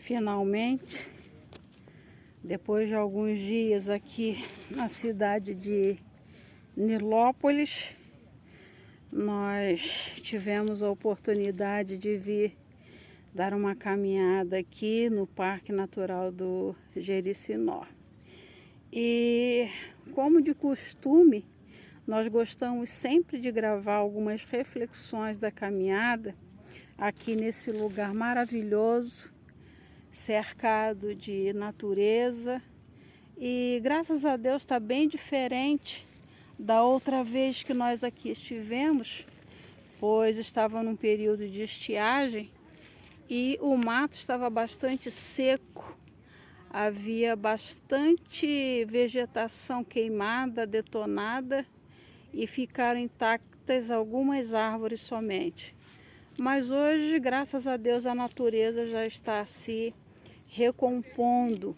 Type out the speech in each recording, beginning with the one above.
Finalmente, depois de alguns dias aqui na cidade de Nilópolis, nós tivemos a oportunidade de vir dar uma caminhada aqui no Parque Natural do Jericinó. E, como de costume, nós gostamos sempre de gravar algumas reflexões da caminhada aqui nesse lugar maravilhoso, cercado de natureza, e graças a Deus está bem diferente da outra vez que nós aqui estivemos, pois estava num período de estiagem e o mato estava bastante seco, havia bastante vegetação queimada, detonada, e ficaram intactas algumas árvores somente. Mas hoje, graças a Deus, a natureza já está se recompondo.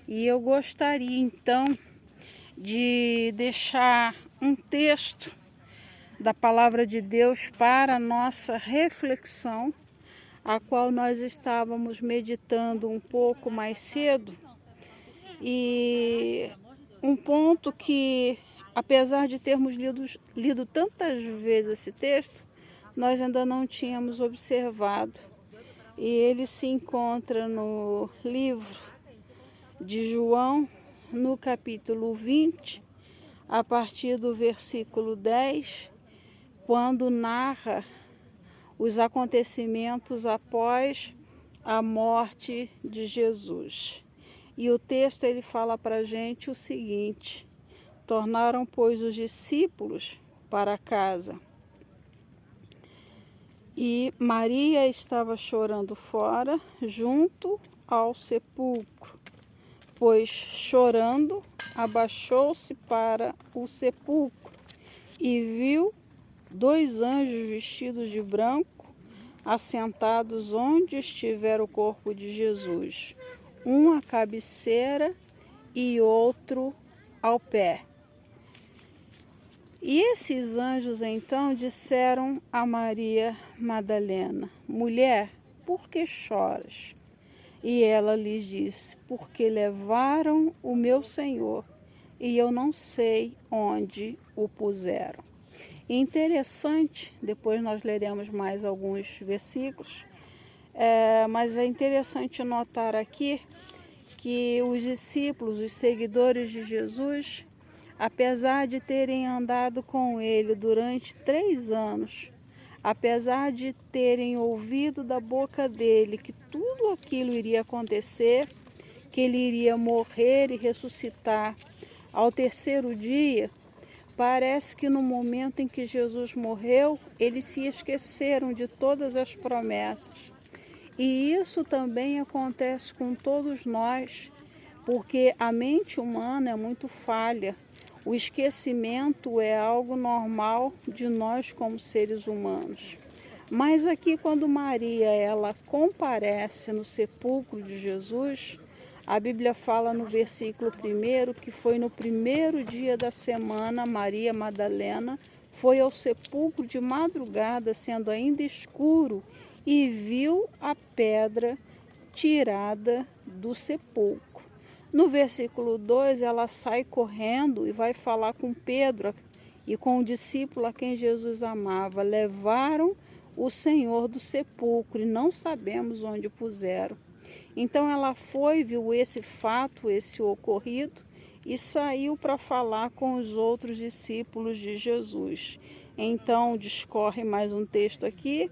E eu gostaria então de deixar um texto da Palavra de Deus para a nossa reflexão, a qual nós estávamos meditando um pouco mais cedo. E um ponto que, apesar de termos lido tantas vezes esse texto, nós ainda não tínhamos observado. E ele se encontra no livro de João, no capítulo 20, a partir do versículo 10, quando narra os acontecimentos após a morte de Jesus. E o texto ele fala para a gente o seguinte: tornaram, pois, os discípulos para casa. E Maria estava chorando fora, junto ao sepulcro, pois, chorando, abaixou-se para o sepulcro e viu 2 anjos vestidos de branco, assentados onde estivera o corpo de Jesus, um à cabeceira e outro ao pé. E esses anjos então disseram a Maria Madalena: mulher, por que choras? E ela lhes disse: porque levaram o meu Senhor e eu não sei onde o puseram. Interessante, depois nós leremos mais alguns versículos, mas é interessante notar aqui que os discípulos, os seguidores de Jesus, apesar de terem andado com ele durante 3 anos, apesar de terem ouvido da boca dele que tudo aquilo iria acontecer, que ele iria morrer e ressuscitar ao 3º dia, parece que no momento em que Jesus morreu, eles se esqueceram de todas as promessas. E isso também acontece com todos nós, porque a mente humana é muito falha. O esquecimento é algo normal de nós como seres humanos. Mas aqui, quando Maria ela comparece no sepulcro de Jesus, a Bíblia fala no versículo 1 que foi no 1º dia da semana, Maria Madalena foi ao sepulcro de madrugada, sendo ainda escuro, e viu a pedra tirada do sepulcro. No versículo 2, ela sai correndo e vai falar com Pedro e com o discípulo a quem Jesus amava. Levaram o Senhor do sepulcro e não sabemos onde o puseram. Então ela foi, viu esse fato, esse ocorrido, e saiu para falar com os outros discípulos de Jesus. Então discorre mais um texto aqui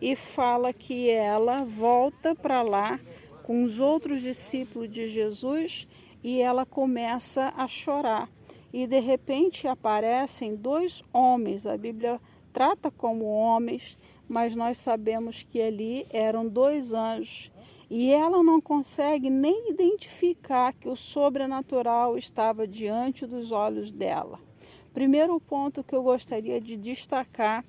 e fala que ela volta para lá com os outros discípulos de Jesus e ela começa a chorar. E de repente aparecem 2 homens, a Bíblia trata como homens, mas nós sabemos que ali eram 2 anjos. E ela não consegue nem identificar que o sobrenatural estava diante dos olhos dela. Primeiro ponto que eu gostaria de destacar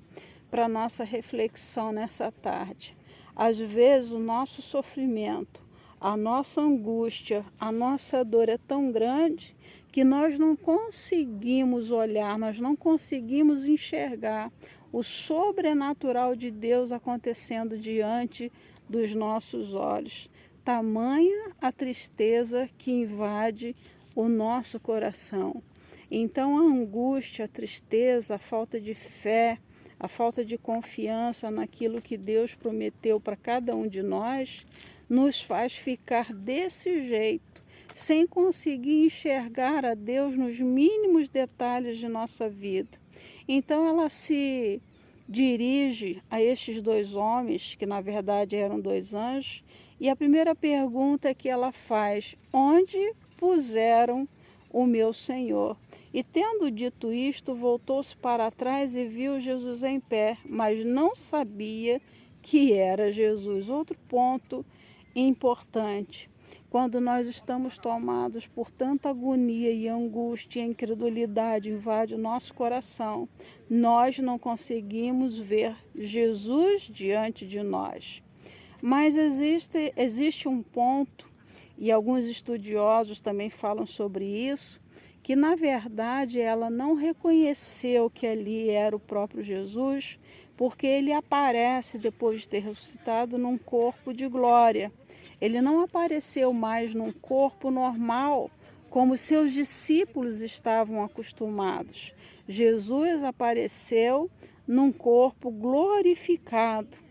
para a nossa reflexão nessa tarde: às vezes o nosso sofrimento, a nossa angústia, a nossa dor é tão grande que nós não conseguimos olhar, nós não conseguimos enxergar o sobrenatural de Deus acontecendo diante dos nossos olhos. tamanha a tristeza que invade o nosso coração. Então a angústia, a tristeza, a falta de fé, a falta de confiança naquilo que Deus prometeu para cada um de nós, nos faz ficar desse jeito, sem conseguir enxergar a Deus nos mínimos detalhes de nossa vida. Então ela se dirige a estes dois homens, que na verdade eram dois anjos, e a primeira pergunta que ela faz: onde puseram o meu Senhor? E tendo dito isto, voltou-se para trás e viu Jesus em pé, mas não sabia que era Jesus. Outro ponto importante: quando nós estamos tomados por tanta agonia e angústia e incredulidade invade o nosso coração, nós não conseguimos ver Jesus diante de nós. Mas existe um ponto, e alguns estudiosos também falam sobre isso, que na verdade ela não reconheceu que ali era o próprio Jesus, porque ele aparece depois de ter ressuscitado num corpo de glória. Ele não apareceu mais num corpo normal, como seus discípulos estavam acostumados. Jesus apareceu num corpo glorificado.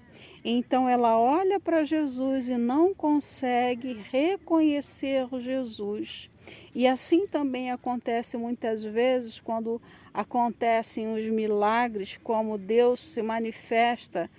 Então ela olha para Jesus e não consegue reconhecer Jesus. E assim também acontece muitas vezes quando acontecem os milagres, como Deus se manifesta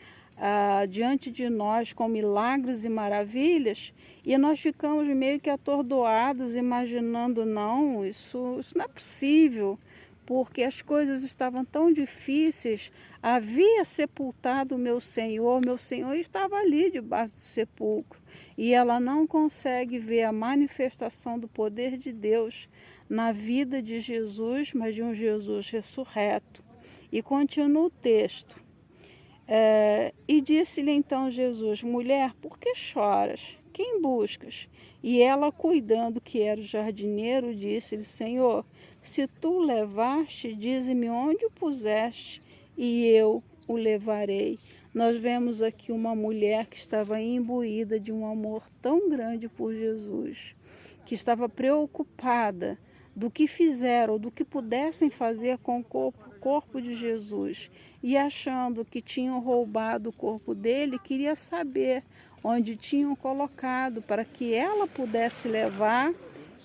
diante de nós com milagres e maravilhas, e nós ficamos meio que atordoados, imaginando, não, isso não é possível, porque as coisas estavam tão difíceis. Havia sepultado o meu Senhor estava ali debaixo do sepulcro, e ela não consegue ver a manifestação do poder de Deus na vida de Jesus, mas de um Jesus ressurreto. E continua o texto. E disse-lhe então Jesus: mulher, por que choras? Quem buscas? E ela, cuidando que era o jardineiro, disse-lhe: Senhor, se tu o levaste, dize-me onde o puseste, e eu o levarei. Nós vemos aqui uma mulher que estava imbuída de um amor tão grande por Jesus, que estava preocupada do que fizeram, do que pudessem fazer com o corpo de Jesus, e achando que tinham roubado o corpo dele, queria saber onde tinham colocado para que ela pudesse levar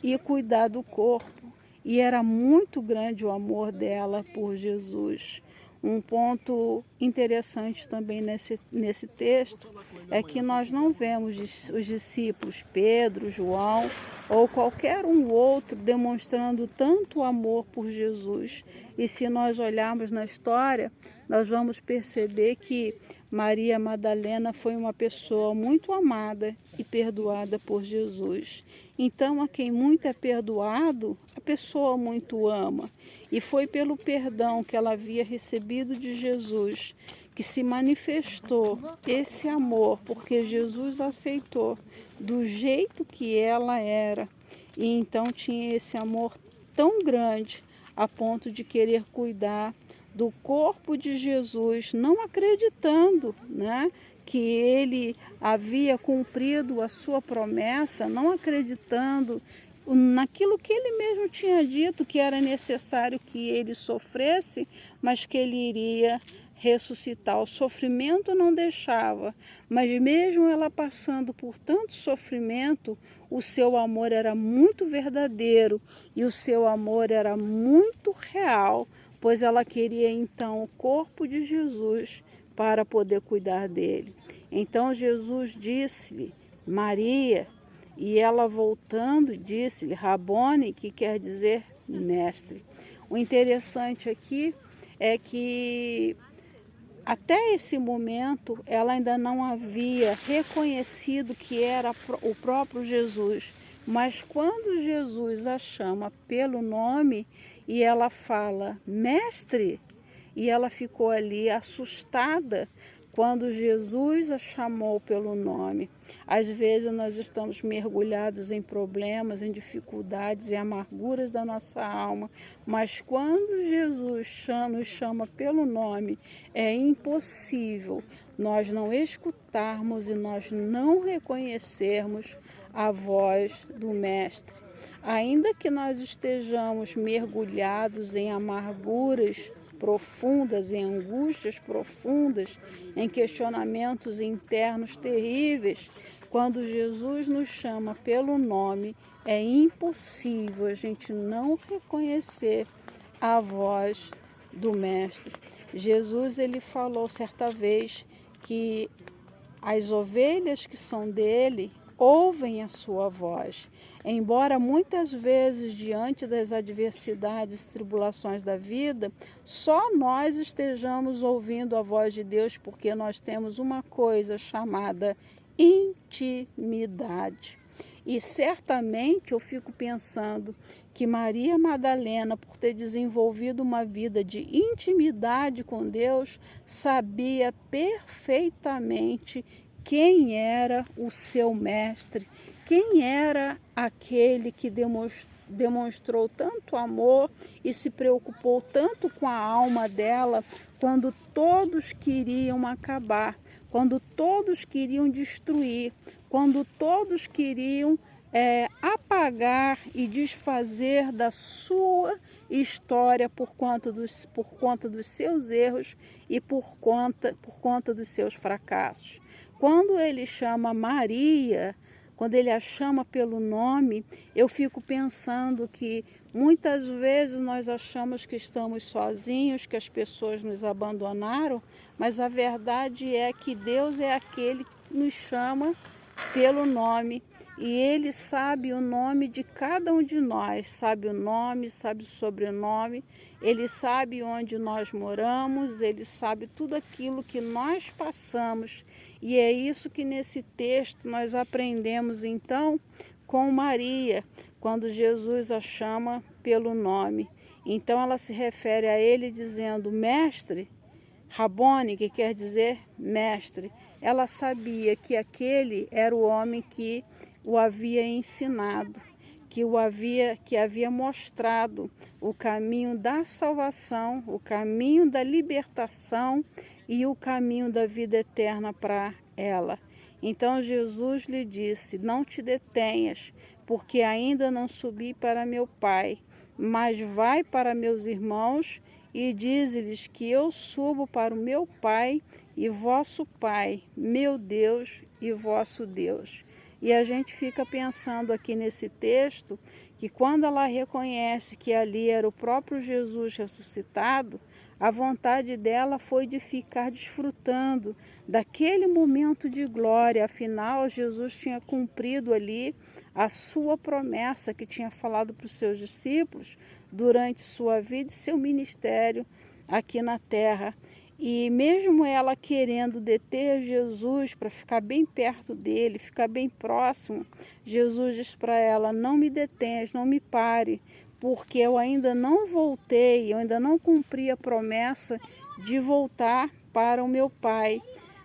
e cuidar do corpo. E era muito grande o amor dela por Jesus. Um ponto interessante também nesse texto é que nós não vemos os discípulos Pedro, João ou qualquer um outro demonstrando tanto amor por Jesus. E se nós olharmos na história, nós vamos perceber que Maria Madalena foi uma pessoa muito amada e perdoada por Jesus. Então, a quem muito é perdoado, a pessoa muito ama. E foi pelo perdão que ela havia recebido de Jesus que se manifestou esse amor, porque Jesus aceitou do jeito que ela era. E então tinha esse amor tão grande a ponto de querer cuidar do corpo de Jesus, não acreditando, né, que ele havia cumprido a sua promessa, não acreditando naquilo que ele mesmo tinha dito, que era necessário que ele sofresse, mas que ele iria ressuscitar. O sofrimento não deixava, mas mesmo ela passando por tanto sofrimento, o seu amor era muito verdadeiro e o seu amor era muito real, pois ela queria então o corpo de Jesus para poder cuidar dele. Então Jesus disse-lhe, Maria, e ela voltando disse-lhe, Rabone, que quer dizer mestre. O interessante aqui é que até esse momento ela ainda não havia reconhecido que era o próprio Jesus, mas quando Jesus a chama pelo nome e ela fala, mestre, e ela ficou ali assustada quando Jesus a chamou pelo nome. Às vezes nós estamos mergulhados em problemas, em dificuldades e amarguras da nossa alma, mas quando Jesus nos chama pelo nome, é impossível nós não escutarmos e nós não reconhecermos a voz do Mestre. Ainda que nós estejamos mergulhados em amarguras profundas, em angústias profundas, em questionamentos internos terríveis, quando Jesus nos chama pelo nome, é impossível a gente não reconhecer a voz do Mestre. Jesus, ele falou certa vez que as ovelhas que são dele ouvem a sua voz. Embora muitas vezes, diante das adversidades e tribulações da vida, só nós estejamos ouvindo a voz de Deus, porque nós temos uma coisa chamada intimidade. E certamente eu fico pensando que Maria Madalena, por ter desenvolvido uma vida de intimidade com Deus, sabia perfeitamente quem era o seu mestre, quem era aquele que demonstrou tanto amor e se preocupou tanto com a alma dela quando todos queriam acabar, quando todos queriam destruir, quando todos queriam apagar e desfazer da sua história por conta dos seus erros e por conta dos seus fracassos. Quando ele chama Maria, quando ele a chama pelo nome, eu fico pensando que muitas vezes nós achamos que estamos sozinhos, que as pessoas nos abandonaram, mas a verdade é que Deus é aquele que nos chama pelo nome e Ele sabe o nome de cada um de nós, sabe o nome, sabe o sobrenome, Ele sabe onde nós moramos, Ele sabe tudo aquilo que nós passamos. E é isso que nesse texto nós aprendemos então com Maria, quando Jesus a chama pelo nome. Então ela se refere a ele dizendo mestre, Rabone, que quer dizer mestre. Ela sabia que aquele era o homem que o havia ensinado, que havia mostrado o caminho da salvação, o caminho da libertação e o caminho da vida eterna para ela. Então Jesus lhe disse, não te detenhas, porque ainda não subi para meu Pai, mas vai para meus irmãos e dize-lhes que eu subo para o meu Pai e vosso Pai, meu Deus e vosso Deus. E a gente fica pensando aqui nesse texto que quando ela reconhece que ali era o próprio Jesus ressuscitado, a vontade dela foi de ficar desfrutando daquele momento de glória. Afinal, Jesus tinha cumprido ali a sua promessa que tinha falado para os seus discípulos durante sua vida e seu ministério aqui na terra. E mesmo ela querendo deter Jesus para ficar bem perto dele, ficar bem próximo, Jesus diz para ela, não me detenhas, não me pare, porque eu ainda não voltei, eu ainda não cumpri a promessa de voltar para o meu Pai.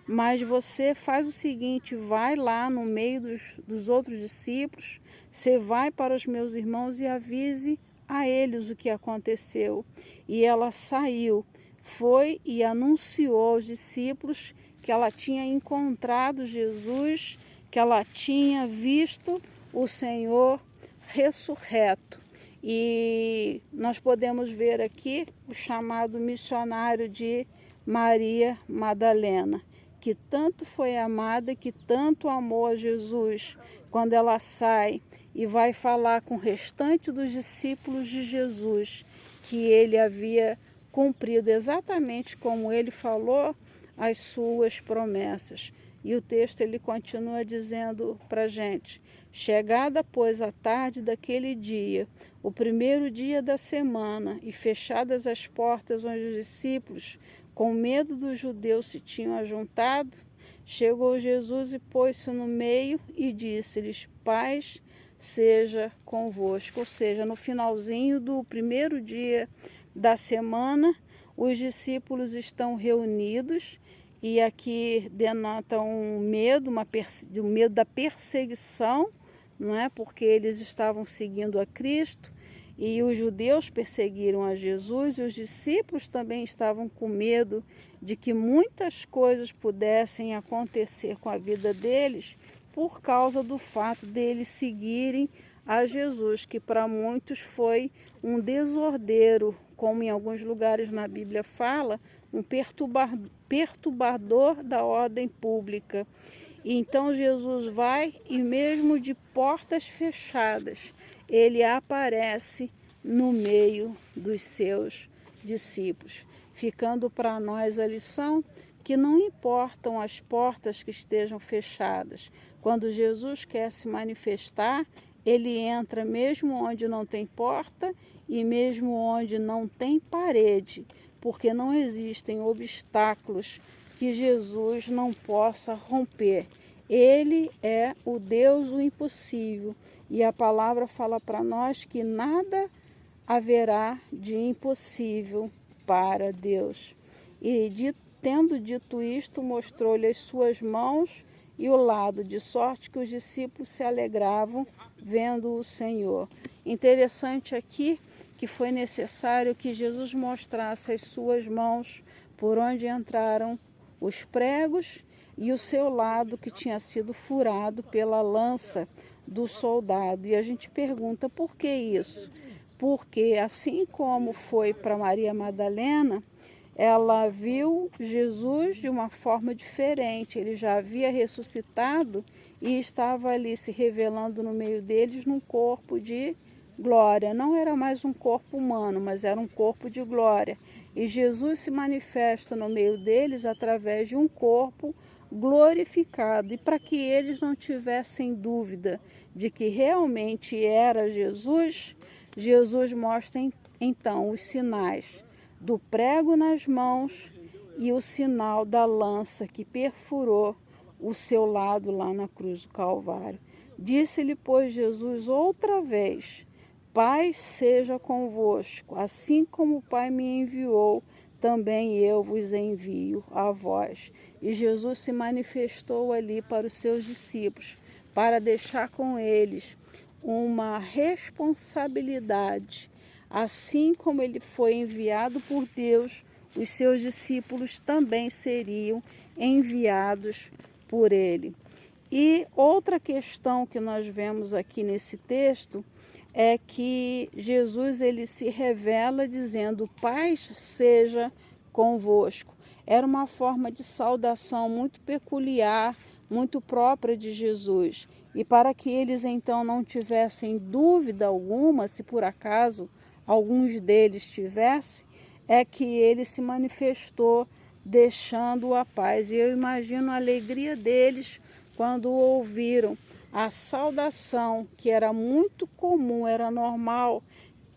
Mas você faz o seguinte, vai lá no meio dos outros discípulos, você vai para os meus irmãos e avise a eles o que aconteceu. E ela saiu, foi e anunciou aos discípulos que ela tinha encontrado Jesus, que ela tinha visto o Senhor ressurreto. E nós podemos ver aqui o chamado missionário de Maria Madalena, que tanto foi amada, que tanto amou a Jesus, quando ela sai e vai falar com o restante dos discípulos de Jesus, que ele havia cumprido exatamente como ele falou as suas promessas. E o texto ele continua dizendo para a gente, chegada pois a tarde daquele dia, o primeiro dia da semana, e fechadas as portas onde os discípulos, com medo dos judeus, se tinham ajuntado, chegou Jesus e pôs-se no meio e disse-lhes, paz seja convosco. Ou seja, no finalzinho do primeiro dia da semana, os discípulos estão reunidos e aqui denota um medo, um medo da perseguição, não é? Porque eles estavam seguindo a Cristo e os judeus perseguiram a Jesus e os discípulos também estavam com medo de que muitas coisas pudessem acontecer com a vida deles por causa do fato deles seguirem a Jesus, que para muitos foi um desordeiro, como em alguns lugares na Bíblia fala, um perturbador da ordem pública. E então Jesus vai e mesmo de portas fechadas, ele aparece no meio dos seus discípulos, ficando para nós a lição que não importam as portas que estejam fechadas. Quando Jesus quer se manifestar, ele entra mesmo onde não tem porta e mesmo onde não tem parede, porque não existem obstáculos que Jesus não possa romper. Ele é o Deus do impossível e a palavra fala para nós que nada haverá de impossível para Deus. E tendo dito isto, mostrou-lhe as suas mãos e o lado, de sorte que os discípulos se alegravam vendo o Senhor. Interessante aqui que foi necessário que Jesus mostrasse as suas mãos por onde entraram os pregos e o seu lado que tinha sido furado pela lança do soldado. E a gente pergunta por que isso? Porque assim como foi para Maria Madalena, ela viu Jesus de uma forma diferente. Ele já havia ressuscitado e estava ali se revelando no meio deles num corpo de glória. Não era mais um corpo humano, mas era um corpo de glória. E Jesus se manifesta no meio deles através de um corpo glorificado. E para que eles não tivessem dúvida de que realmente era Jesus, Jesus mostra então os sinais do prego nas mãos e o sinal da lança que perfurou o seu lado lá na cruz do Calvário. Disse-lhe, pois, Jesus outra vez: paz seja convosco, assim como o Pai me enviou, também eu vos envio a vós. E Jesus se manifestou ali para os seus discípulos, para deixar com eles uma responsabilidade. Assim como ele foi enviado por Deus, os seus discípulos também seriam enviados por ele. E outra questão que nós vemos aqui nesse texto é que Jesus ele se revela dizendo: paz seja convosco. Era uma forma de saudação muito peculiar, muito própria de Jesus. E para que eles então não tivessem dúvida alguma, se por acaso alguns deles tivessem, é que ele se manifestou deixando a paz. E eu imagino a alegria deles quando ouviram a saudação, que era muito comum, era normal,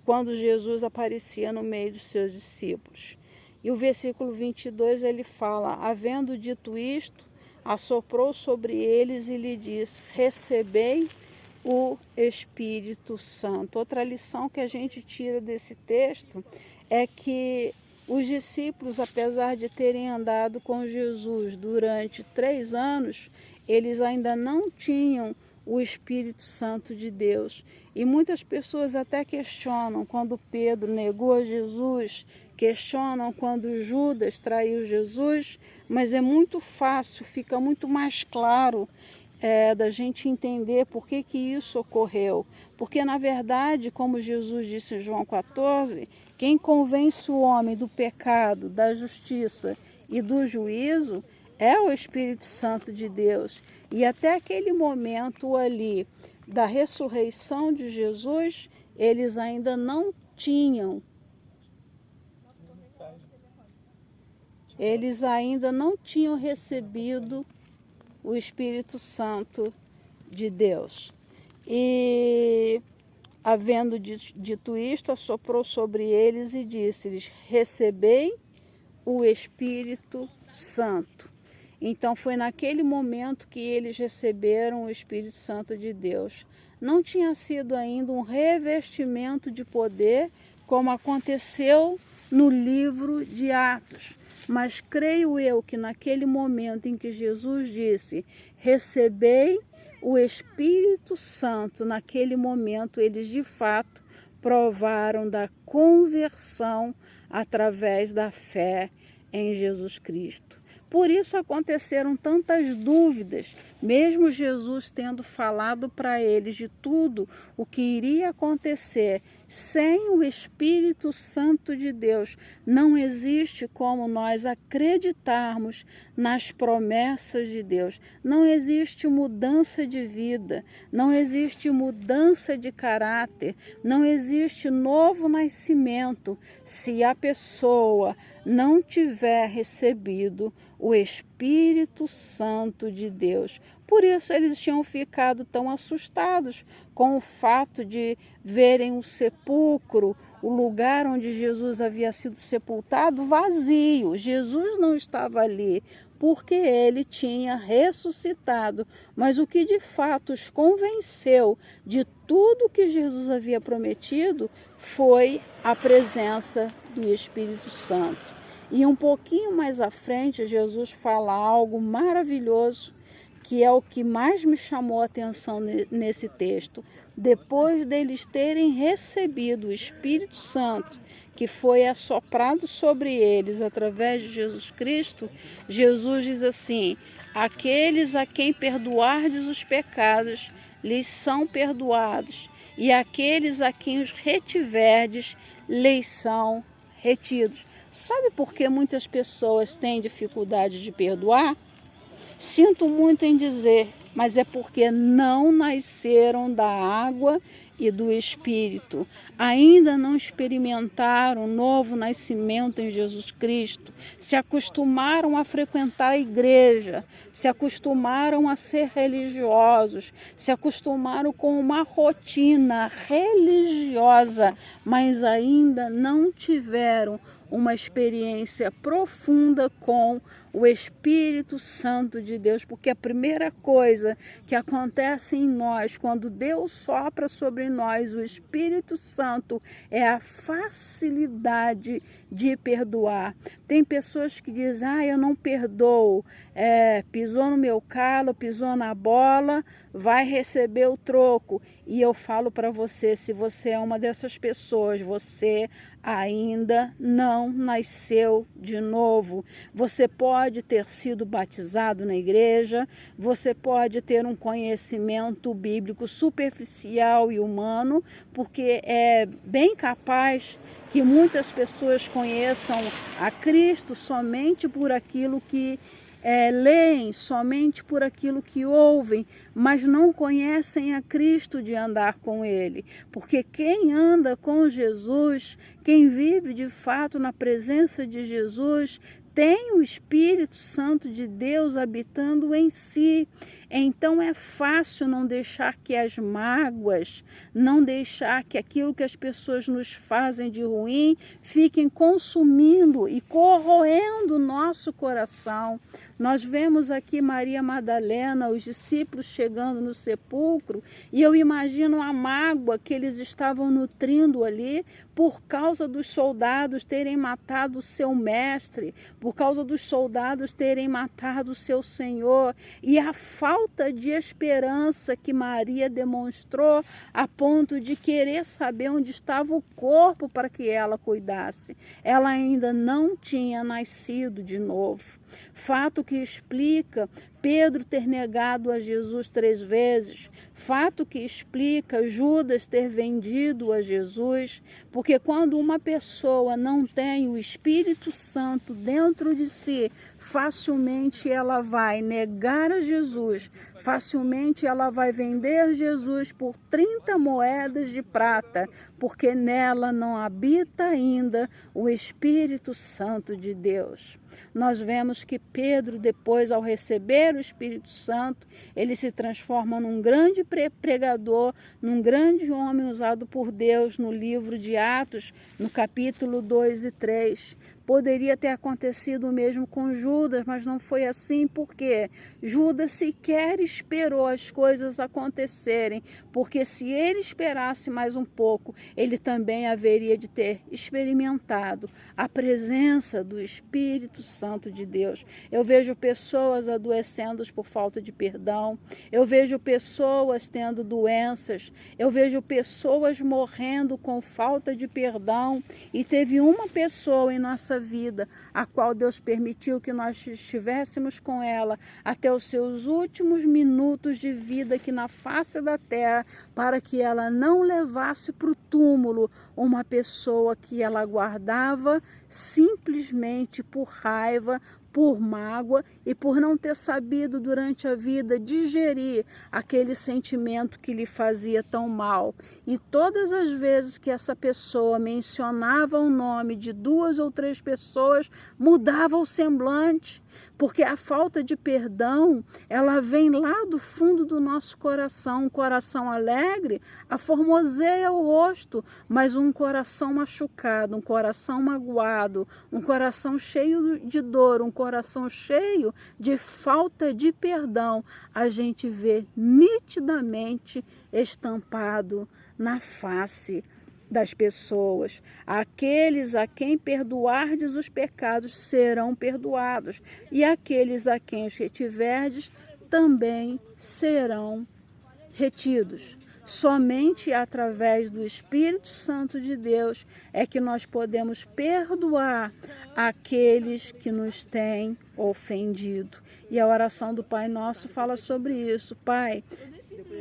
quando Jesus aparecia no meio dos seus discípulos. E o versículo 22 ele fala: havendo dito isto, assoprou sobre eles e lhe disse: recebei o Espírito Santo. Outra lição que a gente tira desse texto é que os discípulos, apesar de terem andado com Jesus durante 3 anos, eles ainda não tinham o Espírito Santo de Deus. E muitas pessoas até questionam quando Pedro negou Jesus, questionam quando Judas traiu Jesus, mas é muito fácil, fica muito mais claro da gente entender por que isso ocorreu. Porque, na verdade, como Jesus disse em João 14, quem convence o homem do pecado, da justiça e do juízo é o Espírito Santo de Deus. E até aquele momento ali da ressurreição de Jesus, eles ainda não tinham. Eles ainda não tinham recebido o Espírito Santo de Deus. E, havendo dito isto, assoprou sobre eles e disse-lhes: recebei o Espírito Santo. Então foi naquele momento que eles receberam o Espírito Santo de Deus. Não tinha sido ainda um revestimento de poder, como aconteceu no livro de Atos. Mas creio eu que naquele momento em que Jesus disse, recebei o Espírito Santo, naquele momento eles de fato provaram da conversão através da fé em Jesus Cristo. Por isso aconteceram tantas dúvidas, mesmo Jesus tendo falado para eles de tudo o que iria acontecer. Sem o Espírito Santo de Deus, não existe como nós acreditarmos nas promessas de Deus. Não existe mudança de vida, não existe mudança de caráter, não existe novo nascimento se a pessoa não tiver recebido o Espírito Santo de Deus. Por isso eles tinham ficado tão assustados com o fato de verem o sepulcro, o lugar onde Jesus havia sido sepultado, vazio. Jesus não estava ali, porque ele tinha ressuscitado. Mas o que de fato os convenceu de tudo que Jesus havia prometido foi a presença do Espírito Santo. E um pouquinho mais à frente, Jesus fala algo maravilhoso, que é o que mais me chamou a atenção nesse texto. Depois deles terem recebido o Espírito Santo, que foi assoprado sobre eles através de Jesus Cristo, Jesus diz assim, aqueles a quem perdoardes os pecados, lhes são perdoados, e aqueles a quem os retiverdes, lhes são retidos. Sabe por que muitas pessoas têm dificuldade de perdoar? Sinto muito em dizer, mas é porque não nasceram da água e do Espírito. Ainda não experimentaram o novo nascimento em Jesus Cristo. Se acostumaram a frequentar a igreja, se acostumaram a ser religiosos, se acostumaram com uma rotina religiosa, mas ainda não tiveram uma experiência profunda com o Espírito Santo de Deus, porque a primeira coisa que acontece em nós, quando Deus sopra sobre nós o Espírito Santo, é a facilidade de perdoar. Tem pessoas que dizem, eu não perdoo, pisou no meu calo, pisou na bola, vai receber o troco. E eu falo para você, se você é uma dessas pessoas, você ainda não nasceu de novo. Você pode ter sido batizado na igreja, você pode ter um conhecimento bíblico superficial e humano, porque é bem capaz que muitas pessoas conheçam a Cristo somente por aquilo que leem, somente por aquilo que ouvem, mas não conhecem a Cristo de andar com Ele. Porque quem anda com Jesus, quem vive de fato na presença de Jesus, tem o Espírito Santo de Deus habitando em si. Então é fácil não deixar que as mágoas, não deixar que aquilo que as pessoas nos fazem de ruim fiquem consumindo e corroendo o nosso coração. Nós vemos aqui Maria Madalena, os discípulos chegando no sepulcro, e eu imagino a mágoa que eles estavam nutrindo ali por causa dos soldados terem matado o seu mestre, por causa dos soldados terem matado o seu Senhor, e a falta de esperança que Maria demonstrou a ponto de querer saber onde estava o corpo para que ela cuidasse. Ela ainda não tinha nascido de novo. Fato que explica Pedro ter negado a Jesus 3 vezes. Fato que explica Judas ter vendido a Jesus. Porque quando uma pessoa não tem o Espírito Santo dentro de si, facilmente ela vai negar a Jesus. Facilmente ela vai vender Jesus por 30 moedas de prata, porque nela não habita ainda o Espírito Santo de Deus. Nós vemos que Pedro, depois, ao receber o Espírito Santo, ele se transforma num grande pregador, num grande homem usado por Deus no livro de Atos, no capítulo 2 e 3. Poderia ter acontecido o mesmo com Judas, mas não foi assim, porque Judas sequer esperou as coisas acontecerem, porque se ele esperasse mais um pouco, ele também haveria de ter experimentado a presença do Espírito Santo de Deus. Eu vejo pessoas adoecendo por falta de perdão, eu vejo pessoas tendo doenças, eu vejo pessoas morrendo com falta de perdão, e teve uma pessoa em nossa vida a qual Deus permitiu que nós estivéssemos com ela até os seus últimos minutos de vida aqui na face da terra, para que ela não levasse para o túmulo uma pessoa que ela guardava simplesmente por raiva, por mágoa e por não ter sabido durante a vida digerir aquele sentimento que lhe fazia tão mal. E todas as vezes que essa pessoa mencionava o nome de 2 ou 3 pessoas, mudava o semblante, porque a falta de perdão, ela vem lá do fundo do nosso coração. Um coração alegre aformoseia o rosto, mas um coração machucado, um coração magoado, um coração cheio de dor, um coração cheio de falta de perdão, a gente vê nitidamente estampado na face das pessoas. Aqueles a quem perdoardes os pecados serão perdoados, e aqueles a quem os retiverdes também serão retidos. Somente através do Espírito Santo de Deus é que nós podemos perdoar aqueles que nos têm ofendido. E a oração do Pai Nosso fala sobre isso. Pai,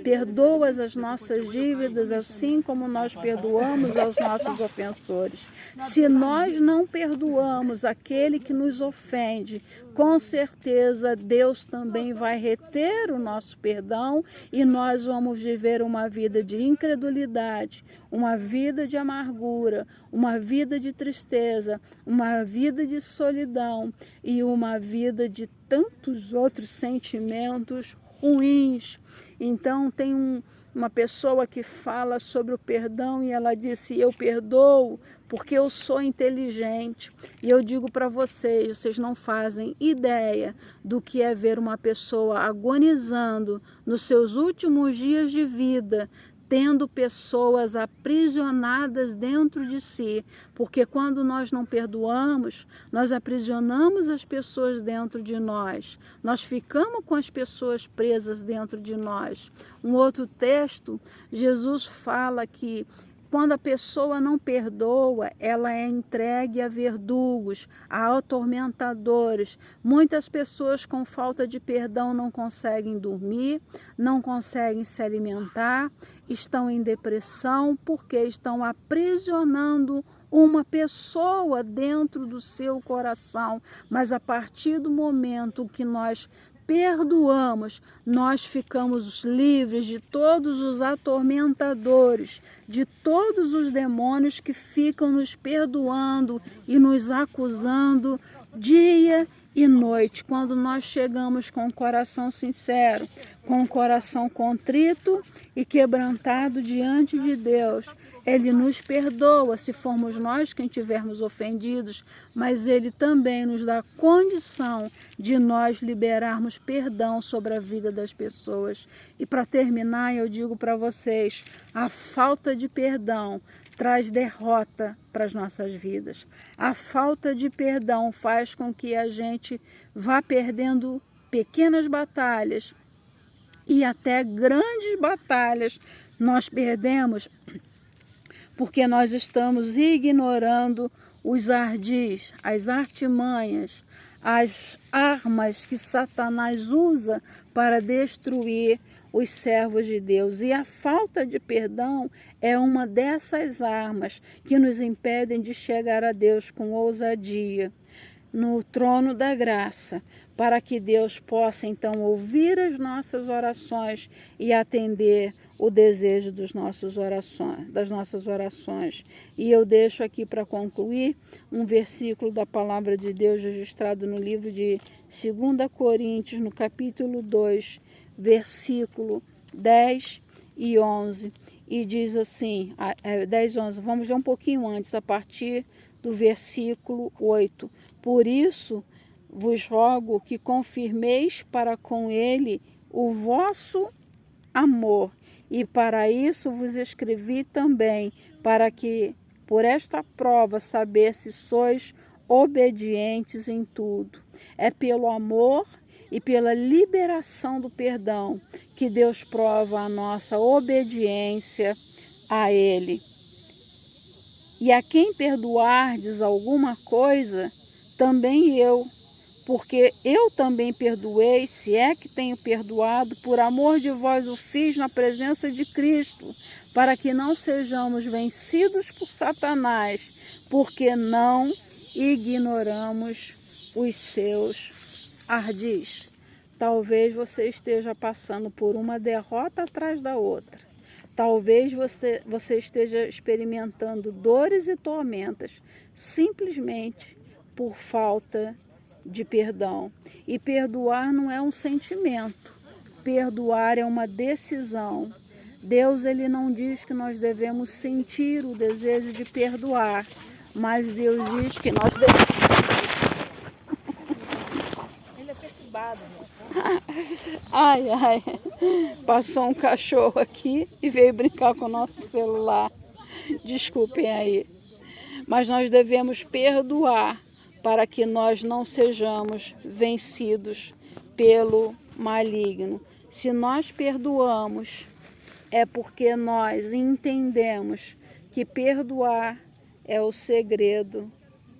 perdoa as nossas dívidas, assim como nós perdoamos aos nossos ofensores. Se nós não perdoamos aquele que nos ofende, com certeza Deus também vai reter o nosso perdão, e nós vamos viver uma vida de incredulidade, uma vida de amargura, uma vida de tristeza, uma vida de solidão e uma vida de tantos outros sentimentos ruins. Então tem uma pessoa que fala sobre o perdão e ela disse: eu perdoo porque eu sou inteligente. E eu digo para vocês não fazem ideia do que é ver uma pessoa agonizando nos seus últimos dias de vida, tendo pessoas aprisionadas dentro de si, porque quando nós não perdoamos, nós aprisionamos as pessoas dentro de nós, nós ficamos com as pessoas presas dentro de nós. Um outro texto, Jesus fala que quando a pessoa não perdoa, ela é entregue a verdugos, a atormentadores. Muitas pessoas com falta de perdão não conseguem dormir, não conseguem se alimentar, estão em depressão porque estão aprisionando uma pessoa dentro do seu coração. Mas a partir do momento que nós perdoamos, nós ficamos livres de todos os atormentadores, de todos os demônios que ficam nos perdoando e nos acusando dia e noite. Quando nós chegamos com o coração sincero, com o coração contrito e quebrantado diante de Deus, Ele nos perdoa se formos nós quem tivermos ofendidos, mas Ele também nos dá condição de nós liberarmos perdão sobre a vida das pessoas. E para terminar, eu digo para vocês, a falta de perdão traz derrota para as nossas vidas. A falta de perdão faz com que a gente vá perdendo pequenas batalhas e até grandes batalhas nós perdemos porque nós estamos ignorando os ardis, as artimanhas, as armas que Satanás usa para destruir os servos de Deus. E a falta de perdão é uma dessas armas que nos impedem de chegar a Deus com ousadia no trono da graça, para que Deus possa então ouvir as nossas orações e atender o desejo das nossas orações. E eu deixo aqui para concluir um versículo da palavra de Deus registrado no livro de 2 Coríntios, no capítulo 2, versículo 10 e 11. E diz assim, 10 e 11, vamos ler um pouquinho antes, a partir do versículo 8. Por isso vos rogo que confirmeis para com ele o vosso amor. E para isso vos escrevi também, para que por esta prova saber se sois obedientes em tudo. É pelo amor e pela liberação do perdão que Deus prova a nossa obediência a Ele. E a quem perdoardes alguma coisa, também eu, porque eu também perdoei, se é que tenho perdoado, por amor de vós o fiz na presença de Cristo, para que não sejamos vencidos por Satanás, porque não ignoramos os seus ardis. Talvez você esteja passando por uma derrota atrás da outra. Talvez você esteja experimentando dores e tormentas, simplesmente por falta de perdão. E perdoar não é um sentimento, perdoar é uma decisão. Deus, ele não diz que nós devemos sentir o desejo de perdoar, mas Deus diz que nós devemos... Ele é perturbado, né? Ai, ai, passou um cachorro aqui e veio brincar com o nosso celular. Desculpem aí. Mas nós devemos perdoar para que nós não sejamos vencidos pelo maligno. Se nós perdoamos, é porque nós entendemos que perdoar é o segredo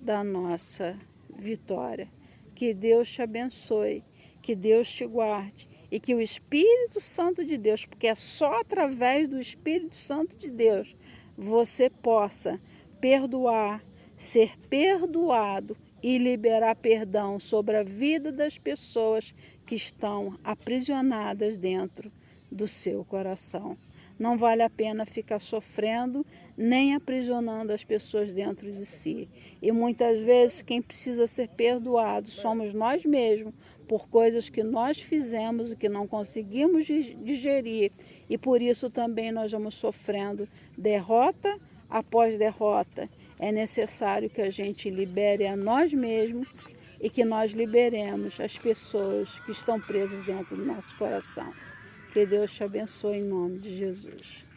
da nossa vitória. Que Deus te abençoe, que Deus te guarde e que o Espírito Santo de Deus, porque é só através do Espírito Santo de Deus, você possa perdoar, ser perdoado e liberar perdão sobre a vida das pessoas que estão aprisionadas dentro do seu coração. Não vale a pena ficar sofrendo nem aprisionando as pessoas dentro de si. E muitas vezes quem precisa ser perdoado somos nós mesmos por coisas que nós fizemos e que não conseguimos digerir. E por isso também nós vamos sofrendo derrota após derrota. É necessário que a gente libere a nós mesmos e que nós liberemos as pessoas que estão presas dentro do nosso coração. Que Deus te abençoe em nome de Jesus.